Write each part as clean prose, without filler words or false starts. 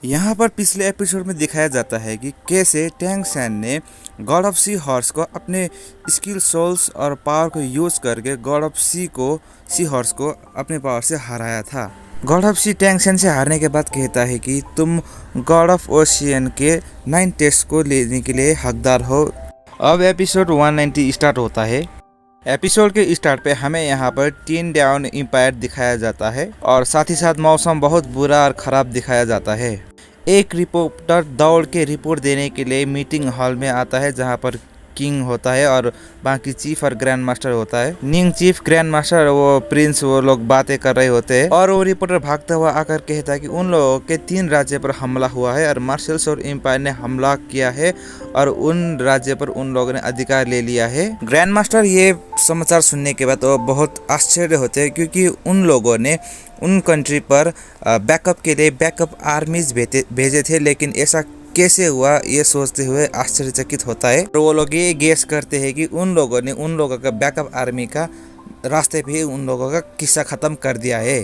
यहाँ पर पिछले एपिसोड में दिखाया जाता है कि कैसे टैंग सैन ने गॉड ऑफ सी हॉर्स को अपने स्किल सोल्स और पावर को यूज करके गॉड ऑफ सी हॉर्स को अपने पावर से हराया था। God of sea Tang San से हारने के बाद कहता है कि तुम गॉड ऑफ ओशियन के 9 टेस्ट को लेने के लिए हकदार हो। अब एपिसोड 190 स्टार्ट होता है। एपिसोड के स्टार्ट पे हमें यहाँ पर 3 डाउन एम्पायर दिखाया जाता है और साथ ही साथ मौसम बहुत बुरा और ख़राब दिखाया जाता है। एक रिपोर्टर दौड़ के रिपोर्ट देने के लिए मीटिंग हॉल में आता है जहाँ पर किंग होता है और बाकी चीफ और ग्रैंड मास्टर होता है। निंग चीफ, ग्रैंड मास्टर, वो प्रिंस, वो लोग बातें कर रहे होते हैं और वो रिपोर्टर भागता हुआ आकर कहता है कि उन लोगों के 3 राज्य पर हमला हुआ है और मार्शल्स और एम्पायर ने हमला किया है और उन राज्य पर उन लोगों ने अधिकार ले लिया है। ग्रैंड मास्टर ये समाचार सुनने के बाद वो बहुत आश्चर्य होते हैं क्योंकि उन लोगों ने उन कंट्री पर बैकअप के लिए बैकअप आर्मीज भेजे थे, लेकिन ऐसा कैसे हुआ ये सोचते हुए आश्चर्यचकित होता है। और वो लोग ये गेस करते हैं कि उन लोगों ने उन लोगों का बैकअप आर्मी का रास्ते पे उन लोगों का किस्सा ख़त्म कर दिया है।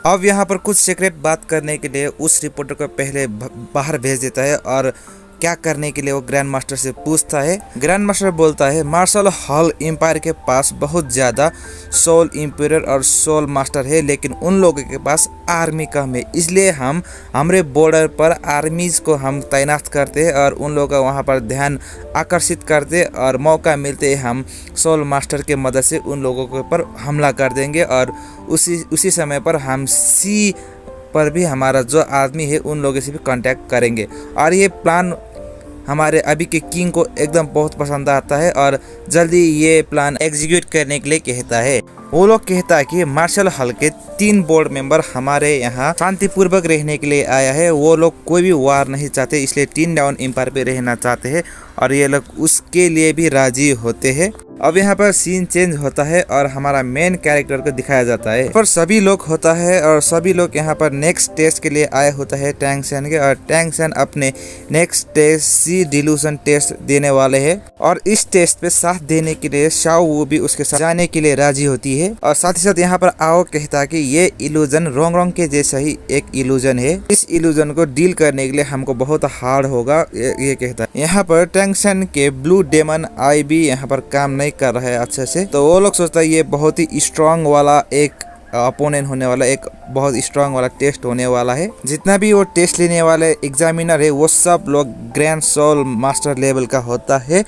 अब यहाँ पर कुछ सीक्रेट बात करने के लिए उस रिपोर्टर को पहले बाहर भेज देता है और क्या करने के लिए वो ग्रैंड मास्टर से पूछता है। ग्रैंड मास्टर बोलता है मार्शल हॉल एम्पायर के पास बहुत ज़्यादा सोल इम्पेरर और सोल मास्टर है, लेकिन उन लोगों के पास आर्मी कम है, इसलिए हम हमारे बॉर्डर पर आर्मीज को हम तैनात करते हैं और उन लोगों का वहाँ पर ध्यान आकर्षित करते और मौका मिलते हम सोल मास्टर के मदद से उन लोगों के ऊपर हमला कर देंगे और उसी समय पर हम सी पर भी हमारा जो आदमी है उन लोगों से भी कांटेक्ट करेंगे। और ये प्लान हमारे अभी के किंग को एकदम बहुत पसंद आता है और जल्दी ये प्लान एग्जीक्यूट करने के लिए कहता है। वो लोग कहता है कि मार्शल हॉल के 3 बोर्ड मेंबर हमारे यहाँ शांतिपूर्वक रहने के लिए आया है। वो लोग कोई भी वार नहीं चाहते, इसलिए 3 डाउन एम्पायर पे रहना चाहते हैं और ये लोग उसके लिए भी राजी होते हैं। अब यहाँ पर सीन चेंज होता है और हमारा मेन कैरेक्टर को दिखाया जाता है। पर सभी लोग होता है और सभी लोग यहाँ पर नेक्स्ट टेस्ट के लिए आए होता है टैंग सैन के, और टैंग सैन अपने next test sea delusion test देने वाले हैं और इस टेस्ट पे साथ देने के लिए शाओ वो भी उसके साथ जाने के लिए राजी होती है। और साथ ही साथ यहाँ पर आओ कहता है कि ये इल्यूजन रोंग के जैसा ही एक इल्यूजन है, इस इल्यूजन को डील करने के लिए हमको बहुत हार्ड होगा, ये कहता है। यहाँ पर टैंग सैन के ब्लू डेमन आई भी यहाँ पर काम नहीं कर रहा है अच्छे से, तो वो लोग सोचता है ये बहुत ही स्ट्रांग वाला एक अपोनेंट होने वाला, एक बहुत स्ट्रांग वाला टेस्ट होने वाला है। जितना भी वो टेस्ट लेने वाले एग्जामिनर है वो सब लोग ग्रैंड सोल मास्टर लेवल का होता है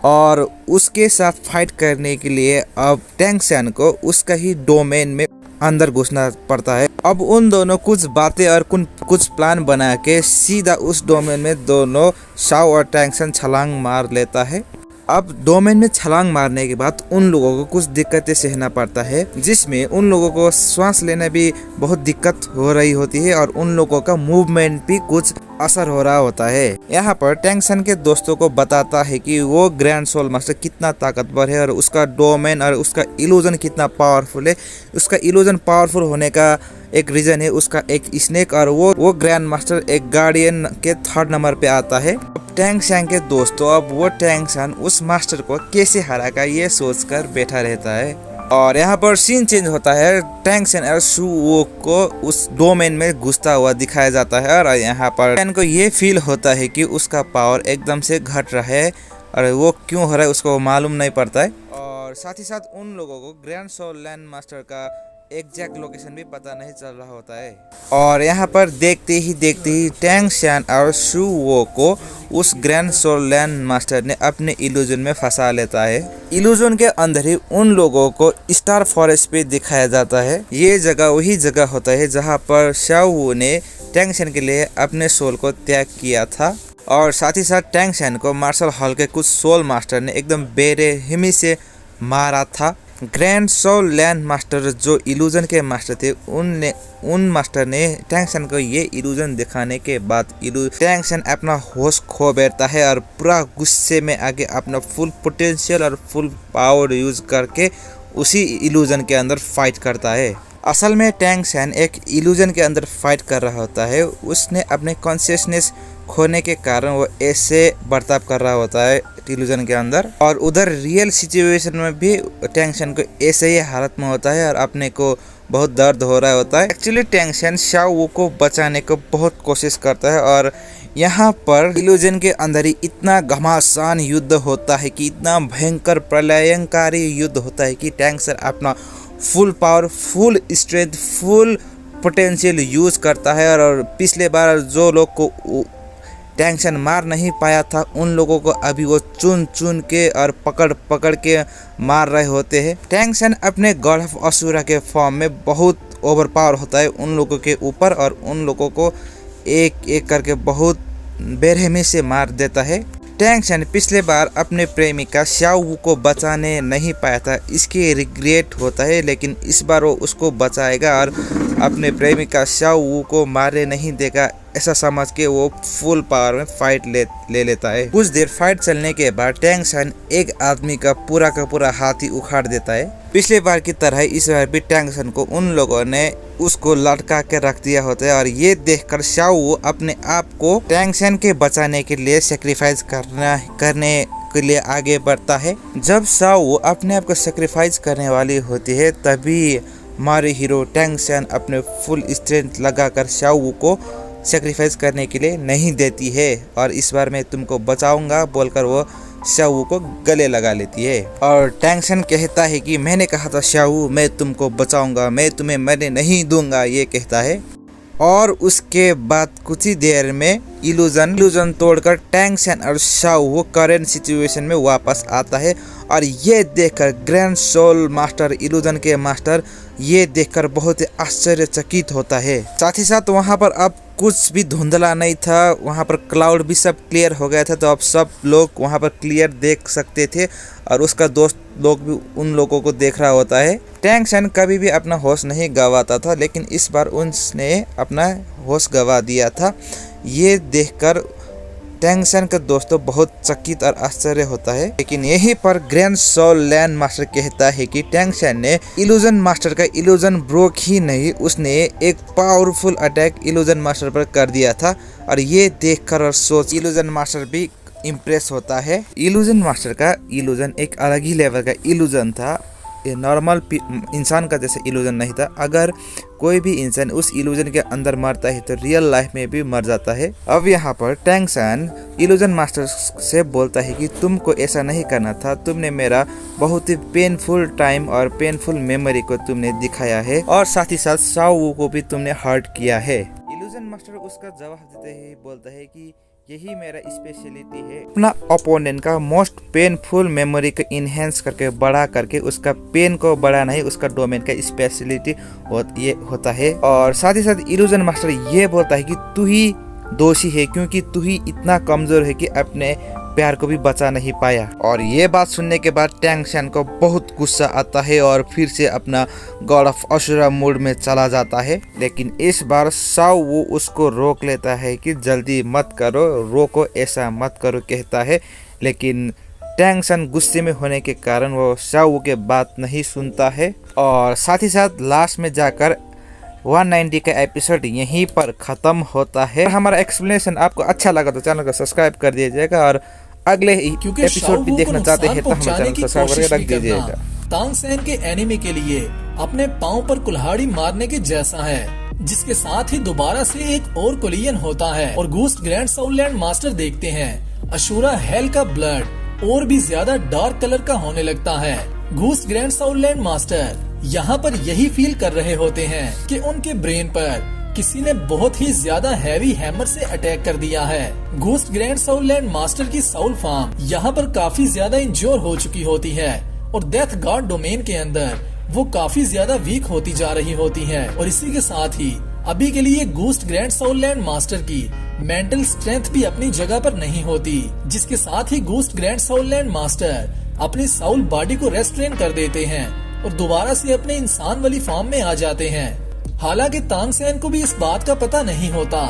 और उसके साथ फाइट करने के लिए अब टैंग सैन को उसका ही डोमेन में अंदर घुसना पड़ता है। अब उन दोनों कुछ बातें और कुछ प्लान बना के सीधा उस डोमेन में दोनों शाओ और टैंग सैन छलांग मार लेता है। अब डोमेन में छलांग मारने के बाद उन लोगों को कुछ दिक्कतें सहना पड़ता है, जिसमें उन लोगों को सांस लेने भी बहुत दिक्कत हो रही होती है और उन लोगों का मूवमेंट भी कुछ असर हो रहा होता है। यहाँ पर टैंग सैन के दोस्तों को बताता है कि वो ग्रैंड सोल मास्टर कितना ताकतवर है और उसका डोमेन और उसका इल्यूजन कितना पावरफुल है। उसका इल्यूजन पावरफुल होने का एक रीजन है उसका एक स्नेक, और वो ग्रैंड मास्टर एक गार्डियन के 3rd नंबर पे आता है। टैंग सैन के दोस्तों अब वो टैंग सैन उस मास्टर को कैसे हराएगा ये सोचकर बैठा रहता है। और यहाँ पर सीन चेंज होता है, टैंग सैन और शू वो को उस डोमेन में घुसता हुआ दिखाया जाता है और यहाँ पर टैंग को ये फील होता है कि उसका पावर एकदम से घट रहा है और वो क्यों हो रहा है उसको मालूम नहीं पड़ता है। और साथ ही साथ उन लोगों को ग्रैंड सोल लैंड मास्टर का एग्जैक्ट लोकेशन भी पता नहीं चल रहा होता है। और यहाँ पर देखते ही टैंग सैन और शू वो को उस ग्रैंड सोल लैंड मास्टर ने अपने इल्यूजन में फंसा लेता है। इल्यूजन के अंदर ही उन लोगों को स्टार फॉरेस्ट पे दिखाया जाता है। ये जगह वही जगह होता है जहाँ पर शाओ वो ने टैंग सैन के लिए अपने सोल को त्याग किया था। और साथ ही साथ टैंग सैन को मार्शल हॉल के कुछ सोल मास्टर ने एकदम बेरहमी से मारा था। ग्रैंड सोल लैंड मास्टर जो इल्यूजन के मास्टर थे उन मास्टर ने टैंग सैन को ये इल्यूजन दिखाने के बाद टैंग सैन अपना होश खो बैठता है और पूरा गुस्से में आके अपना फुल पोटेंशियल और फुल पावर यूज करके उसी इल्यूजन के अंदर फाइट करता है। असल में टैंग सैन एक इल्यूजन के अंदर फाइट कर रहा होता है, उसने अपने कॉन्शियसनेस खोने के कारण वो ऐसे बर्ताव कर रहा होता है इल्यूजन के अंदर, और उधर रियल सिचुएशन में भी टैंग सैन को ऐसे ही हालत में होता है और अपने को बहुत दर्द हो रहा होता है। एक्चुअली टैंग सैन शाओ वू को बचाने को बहुत कोशिश करता है और यहाँ पर इल्यूजन के अंदर ही इतना घमासान युद्ध होता है कि इतना भयंकर प्रलयंकारी युद्ध होता है कि टैंग सैन अपना full power, full strength, full potential use करता है और पिछले बार जो लोग को टैंग सैन मार नहीं पाया था उन लोगों को अभी वो चुन चुन के और पकड़ पकड़ के मार रहे होते हैं। टैंग सैन अपने गॉड ऑफ असुरा के फॉर्म में बहुत ओवर पावर होता है उन लोगों के ऊपर और उन लोगों को एक एक करके बहुत बेरहमी से मार देता है। टैंग सैन पिछले बार अपने प्रेमिका शाओ वू को बचाने नहीं पाया था, इसके रिग्रेट होता है, लेकिन इस बार वो उसको बचाएगा और अपने प्रेमिका शाओ वू को मारने नहीं देगा ऐसा समझ के वो फुल पावर में फाइट ले लेता है। कुछ देर फाइट चलने के बाद टैंग सैन एक आदमी का पूरा हाथी उखाड़ देता है। पिछले बार की तरह इस बार भी टैंग सैन को उन लोगों ने उसको लटका के रख दिया होता है और ये देखकर शाओ वू अपने आप को टैंग सैन के बचाने के लिए सेक्रीफाइस करने के लिए आगे बढ़ता है। जब शाओ वू अपने आप को सेक्रीफाइस करने वाली होती है तभी हमारे हीरो टैंग सैन अपने फुल स्ट्रेंथ लगाकर शाओ वू को सेक्रीफाइस करने के लिए नहीं देती है और इस बार मैं तुमको बचाऊंगा बोलकर वो शाओ वू को गले लगा लेती है। और टैंग सैन कहता है कि मैंने कहा था शाओ वू मैं तुमको बचाऊंगा, मैं तुम्हें मरने नहीं दूंगा, ये कहता है। और उसके बाद कुछ ही देर में इल्यूजन तोड़कर टैंग सैन और शाओ वू करेंट सिचुएशन में वापस आता है और ये देखकर ग्रैंड सोल मास्टर, इल्यूजन के मास्टर, ये देखकर बहुत ही आश्चर्यचकित होता है। साथ ही साथ वहाँ पर अब कुछ भी धुंधला नहीं था, वहाँ पर क्लाउड भी सब क्लियर हो गया था, तो अब सब लोग वहाँ पर क्लियर देख सकते थे और उसका दोस्त लोग भी उन लोगों को देख रहा होता है। टैंग सैन कभी भी अपना होश नहीं गंवाता था, लेकिन इस बार उसने अपना होश गंवा दिया था। ये देखकर टैंग सैन का दोस्तों बहुत चकित और आश्चर्य होता है। लेकिन यहीं पर ग्रैंड सोल लैंड मास्टर कहता है कि टैंग सैन ने इल्यूजन मास्टर का इल्यूजन ब्रोक ही नहीं, उसने एक पावरफुल अटैक इल्यूजन मास्टर पर कर दिया था। और ये देखकर और सोच इल्यूजन मास्टर भी इम्प्रेस होता है। इल्यूजन मास्टर का इल्यूजन एक अलग ही लेवल का इल्यूजन था, ये नॉर्मल इंसान का जैसे इल्यूजन नहीं था। अगर कोई भी इंसान उस इल्यूजन के अंदर मरता है तो रियल लाइफ में भी मर जाता है। अब यहाँ पर टैंग सैन इल्यूजन मास्टर से बोलता है कि तुमको ऐसा नहीं करना था, तुमने मेरा बहुत ही पेनफुल टाइम और पेनफुल मेमोरी को तुमने दिखाया है और साथ ही साथ शाओ वू को भी तुमने हर्ट किया है। इल्यूजन मास्टर उसका जवाब देते ही बोलता है कि यही मेरा स्पेशलिटी है, अपना ओपोनेंट का मोस्ट पेनफुल मेमोरी को इनहेंस करके बढ़ा करके उसका पेन को बढ़ा नहीं, उसका डोमेन का स्पेशलिटी ये होता है। और साथ ही साथ इल्यूजन मास्टर ये बोलता है कि तू ही दोषी है क्योंकि तू ही इतना कमजोर है कि अपने प्यार को भी बचा नहीं पाया। और ये बात सुनने के बाद टैंग सैन को बहुत गुस्सा आता है और फिर से अपना गॉड ऑफ असुरा मोड में चला जाता है। लेकिन इस बार शाओ वू उसको रोक लेता है कि जल्दी मत करो, रोको, ऐसा मत करो कहता है। लेकिन टैंग सैन गुस्से में होने के कारण वो शाओ वू के बात नहीं सुनता है। और साथ ही साथ लास्ट में जाकर 190 का एपिसोड यहीं पर खत्म होता है। हमारा एक्सप्लेनेशन आपको अच्छा लगा तो चैनल को सब्सक्राइब कर दीजिएगा और अगले एपिसोड भी देखना चाहते हैं तो हमारे चैनल को सब्सक्राइब करके रख दीजिएगा। टैंग सैन के एनिमी के लिए अपने पांव पर कुल्हाड़ी मारने के जैसा है, जिसके साथ ही दोबारा से एक और कोलिजन होता है और ghost grand soul land master देखते हैं अशुरा हेल का ब्लड और भी ज्यादा डार्क कलर का होने लगता है। Ghost grand soul land master यहाँ पर यही फील कर रहे होते हैं कि उनके ब्रेन पर किसी ने बहुत ही ज्यादा हैवी हैमर से अटैक कर दिया है। Ghost grand soul land master की सोल फॉर्म यहाँ पर काफी ज्यादा इंजोर हो चुकी होती है और डेथ गॉड डोमेन के अंदर वो काफी ज्यादा वीक होती जा रही होती है। और इसी के साथ ही अभी के लिए ghost grand soul land master की मेंटल स्ट्रेंथ भी अपनी जगह पर नहीं होती, जिसके साथ ही ghost grand soul land master अपनी सोल बॉडी को रेस्ट्रेन कर देते हैं और दोबारा से अपने इंसान वाली फॉर्म में आ जाते हैं। हालांकि टैंग सैन को भी इस बात का पता नहीं होता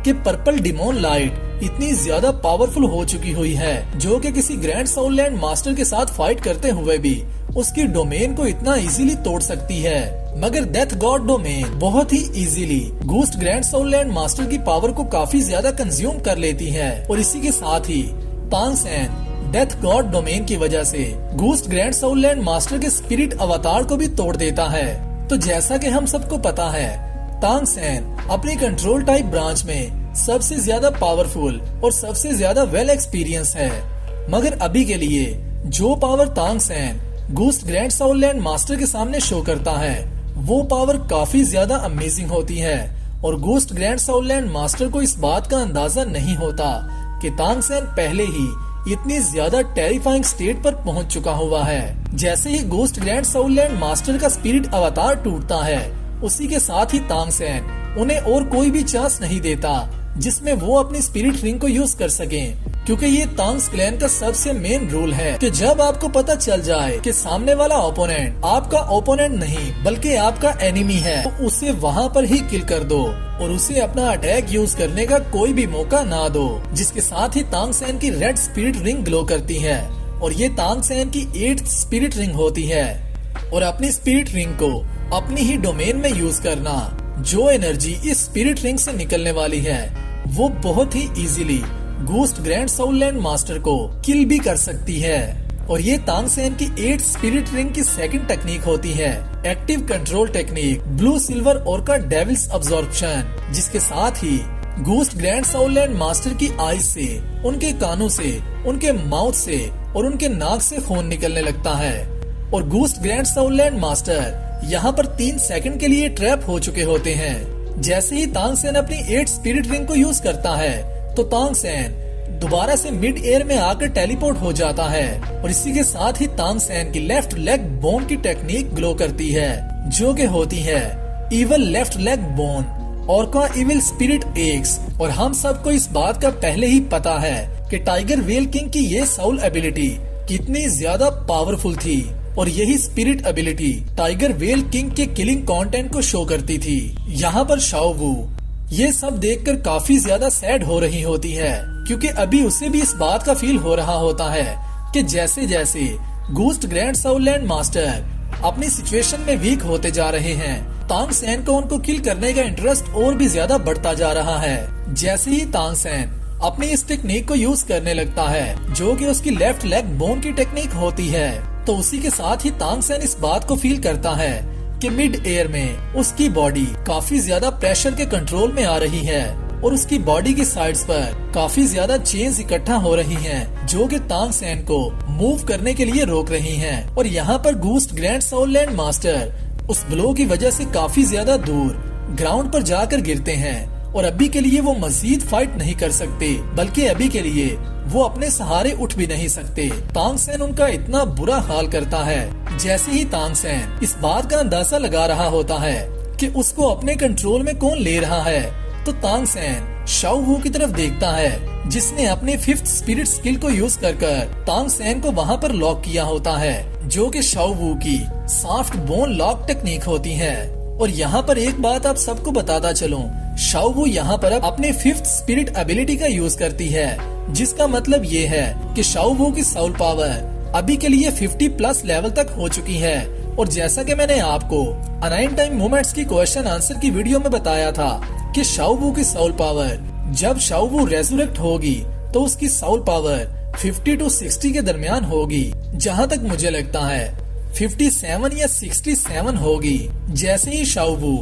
कि पर्पल डिमोन लाइट इतनी ज्यादा पावरफुल हो चुकी हुई है जो कि किसी ग्रैंड सोल लैंड मास्टर के साथ फाइट करते हुए भी उसकी डोमेन को इतना इजीली तोड़ सकती है। मगर डेथ गॉड डोमेन बहुत ही easily ghost grand soul land master की पावर को काफी ज्यादा कंज्यूम कर लेती है। और इसी के साथ ही Tang San death god domain की वजह से ghost grand soul land master के स्पिरिट अवतार को भी तोड़ देता है। तो जैसा कि हम सबको पता है, तांग सेन अपनी कंट्रोल टाइप ब्रांच में सबसे ज्यादा पावरफुल और सबसे ज्यादा वेल एक्सपीरियंस है। मगर अभी के लिए जो पावर तांग सेन घोस्ट ग्रैंड साउलैंड मास्टर के सामने शो करता है, वो पावर काफी ज्यादा अमेजिंग होती है और घोस्ट ग्रैंड साउलैंड मास्टर को इस बात का अंदाजा नहीं होता कि तांग सेन पहले ही इतनी ज्यादा टेरिफाइंग स्टेट पर पहुंच चुका हुआ है। जैसे ही घोस्ट ग्रैंड साउलैंड मास्टर का स्पिरिट अवतार टूटता है, उसी के साथ ही तांग सेन उन्हें और कोई भी चांस नहीं देता जिसमें वो अपनी स्पिरिट रिंग को यूज कर सकें, क्योंकि ये तांग्स क्लैन का सबसे मेन रूल है कि जब आपको पता चल जाए कि सामने वाला ओपोनेंट आपका ओपोनेंट नहीं बल्कि आपका एनिमी है, तो उसे वहाँ पर ही किल कर दो और उसे अपना अटैक यूज करने का कोई भी मौका ना दो। जिसके साथ ही तांग सेन की रेड स्पिरिट रिंग ग्लो करती है और ये तांग सेन की 8th स्पिरिट रिंग होती है। और अपनी स्पिरिट रिंग को अपनी ही डोमेन में यूज करना, जो एनर्जी इस स्पिरिट रिंग से निकलने वाली है वो बहुत ही इजीली घोस्ट ग्रैंड साउलैंड मास्टर को किल भी कर सकती है। और ये तांग सेन की 8th स्पिरिट रिंग की सेकंड टेक्निक होती है, active control technique blue silver और का डेविल्स अब्जॉर्प्शन, जिसके साथ ही घोस्ट ग्रैंड साउलैंड मास्टर की आईज से, उनके कानों से, उनके माउथ से और उनके नाक से खून निकलने लगता है। और घोस्ट ग्रैंड साउलैंड मास्टर यहाँ पर 3 सेकंड के लिए ट्रैप हो चुके होते हैं। जैसे ही तांग सेन अपनी 8th स्पिरिट रिंग को यूज करता है, तो तांग सेन दोबारा से मिड एयर में आकर टेलीपोर्ट हो जाता है और इसी के साथ ही तांग सेन की लेफ्ट लेग बोन की टेक्निक ग्लो करती है, जो कि होती है इवल लेफ्ट लेग बोन और का इविल स्पिरिट एक्स। और हम सबको इस बात का पहले ही पता है कि टाइगर वेल किंग की ये साउल एबिलिटी कितनी ज्यादा पावरफुल थी और यही spirit ability tiger well king के किलिंग कंटेंट को शो करती थी। यहाँ पर शाओ वू ये सब देखकर काफी ज्यादा सैड हो रही होती है, क्योंकि अभी उसे भी इस बात का फील हो रहा होता है कि जैसे जैसे घोस्ट ग्रैंड साउलैंड मास्टर अपनी सिचुएशन में वीक होते जा रहे हैं, तांग सेन को उनको किल करने का इंटरेस्ट और भी ज्यादा बढ़ता जा रहा है। जैसे ही तांग सेन अपनी इस टेक्निक को यूज करने लगता है, जो कि उसकी लेफ्ट लेग बोन की टेक्निक होती है, तो उसी के साथ ही तांग सेन इस बात को फील करता है कि मिड एयर में उसकी बॉडी काफी ज्यादा प्रेशर के कंट्रोल में आ रही है और उसकी बॉडी की साइड्स पर काफी ज्यादा चेन्स इकट्ठा हो रही हैं, जो कि तांग सेन को मूव करने के लिए रोक रही हैं। और यहाँ पर घोस्ट ग्रैंड साउलैंड मास्टर उस ब्लो की वजह से काफी ज्यादा दूर ग्राउंड पर जाकर गिरते हैं और अभी के लिए वो मजीद फाइट नहीं कर सकते, बल्कि अभी के लिए वो अपने सहारे उठ भी नहीं सकते। तांग सेन उनका इतना बुरा हाल करता है। जैसे ही तांग सेन इस बात का अंदाजा लगा रहा होता है कि उसको अपने कंट्रोल में कौन ले रहा है, तो तांग सेन शाओ वू की तरफ देखता है, जिसने अपने 5th स्पिरिट स्किल को यूज कर तांग सेन को वहाँ पर लॉक किया होता है, जो कि शाओ वू की सॉफ्ट बोन लॉक टेक्निक होती है। और यहाँ पर एक बात आप सबको बताता चलूं, शाओ वू यहाँ पर अपने 5th स्पिरिट एबिलिटी का यूज करती है, जिसका मतलब ये है कि शाओ वू की साउल पावर अभी के लिए 50+ लेवल तक हो चुकी है। और जैसा कि मैंने आपको अनाइन टाइम मोमेंट्स की क्वेश्चन आंसर की वीडियो में बताया था कि शाओ वू की साउल पावर जब शाओ वू रेजुरेक्ट होगी तो उसकी साउल पावर 50 to 60 के दरमियान होगी। जहाँ तक मुझे लगता है 57 या 67 होगी। जैसे ही शाओ वू